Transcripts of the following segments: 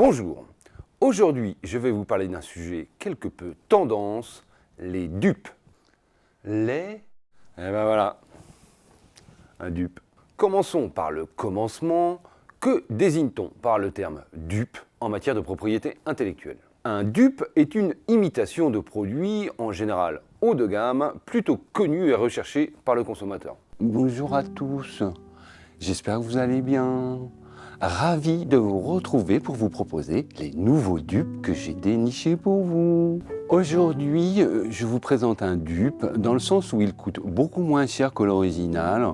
Bonjour, aujourd'hui je vais vous parler d'un sujet quelque peu tendance, les dupes. Les... Eh ben voilà, un dupe. Commençons par le commencement. Que désigne-t-on par le terme dupe en matière de propriété intellectuelle? Un dupe est une imitation de produit, en général haut de gamme, plutôt connu et recherché par le consommateur. Bonjour à tous, j'espère que vous allez bien. Ravi de vous retrouver pour vous proposer les nouveaux dupes que j'ai dénichés pour vous. Aujourd'hui, je vous présente un dupe dans le sens où il coûte beaucoup moins cher que l'original,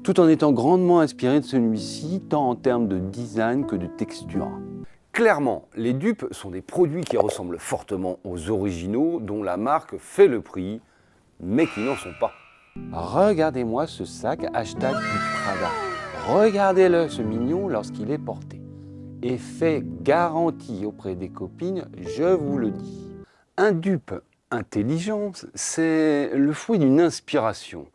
tout en étant grandement inspiré de celui-ci, tant en termes de design que de texture. Clairement, les dupes sont des produits qui ressemblent fortement aux originaux, dont la marque fait le prix, mais qui n'en sont pas. Regardez-moi ce sac hashtag du Prada. Regardez-le, ce mignon, lorsqu'il est porté. Effet garanti auprès des copines, je vous le dis. Un dupe intelligent, c'est le fruit d'une inspiration.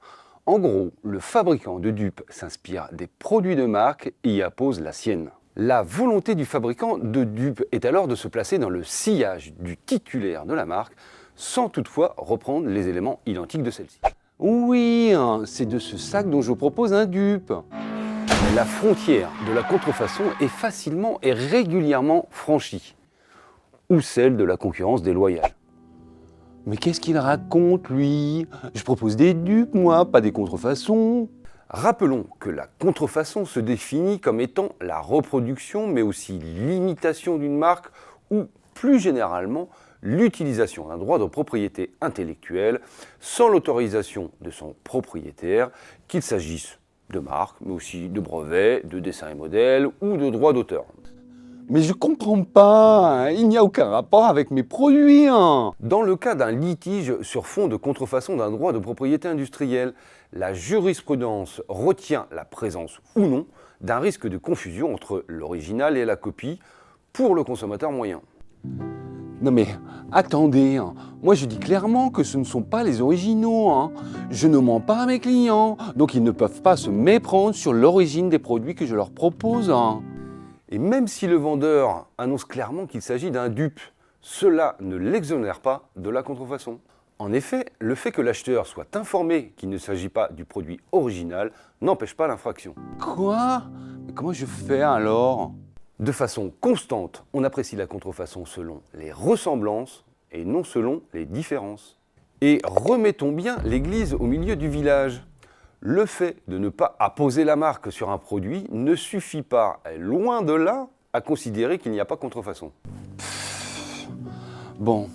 En gros, le fabricant de dupes s'inspire des produits de marque et y appose la sienne. La volonté du fabricant de dupes est alors de se placer dans le sillage du titulaire de la marque, sans toutefois reprendre les éléments identiques de celle-ci. Oui, c'est de ce sac dont je vous propose un dupe. Mais la frontière de la contrefaçon est facilement et régulièrement franchie, ou celle de la concurrence déloyale. Mais qu'est-ce qu'il raconte, lui? Je propose des dupes, moi, pas des contrefaçons. Rappelons que la contrefaçon se définit comme étant la reproduction, mais aussi l'imitation d'une marque ou, plus généralement, l'utilisation d'un droit de propriété intellectuelle sans l'autorisation de son propriétaire, qu'il s'agisse de marque, mais aussi de brevets, de dessins et modèles ou de droits d'auteur. Mais je comprends pas, il n'y a aucun rapport avec mes produits. Dans le cas d'un litige sur fond de contrefaçon d'un droit de propriété industrielle, la jurisprudence retient la présence ou non d'un risque de confusion entre l'original et la copie pour le consommateur moyen. Non mais attendez, moi je dis clairement que ce ne sont pas les originaux. Je ne mens pas à mes clients, donc ils ne peuvent pas se méprendre sur l'origine des produits que je leur propose. Et même si le vendeur annonce clairement qu'il s'agit d'un dupe, cela ne l'exonère pas de la contrefaçon. En effet, le fait que l'acheteur soit informé qu'il ne s'agit pas du produit original n'empêche pas l'infraction. Quoi? Mais comment je fais alors? De façon constante, on apprécie la contrefaçon selon les ressemblances et non selon les différences. Et remettons bien l'église au milieu du village. Le fait de ne pas apposer la marque sur un produit ne suffit pas, loin de là, à considérer qu'il n'y a pas contrefaçon. Bon,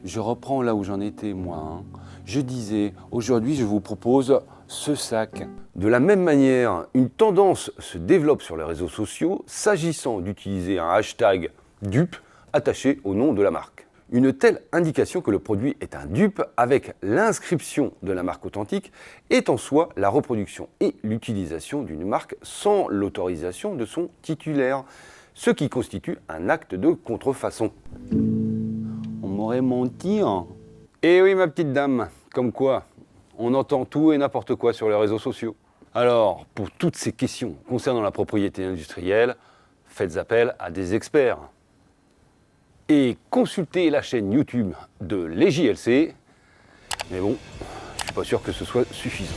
je reprends là où j'en étais moi. Je disais, aujourd'hui je vous propose ce sac. De la même manière, une tendance se développe sur les réseaux sociaux s'agissant d'utiliser un hashtag dupe attaché au nom de la marque. Une telle indication que le produit est un dupe avec l'inscription de la marque authentique est en soi la reproduction et l'utilisation d'une marque sans l'autorisation de son titulaire, ce qui constitue un acte de contrefaçon. On m'aurait menti. Eh oui ma petite dame, comme quoi on entend tout et n'importe quoi sur les réseaux sociaux. Alors, pour toutes ces questions concernant la propriété industrielle, faites appel à des experts. Et consultez la chaîne YouTube de l'EJLC. Mais bon, je suis pas sûr que ce soit suffisant.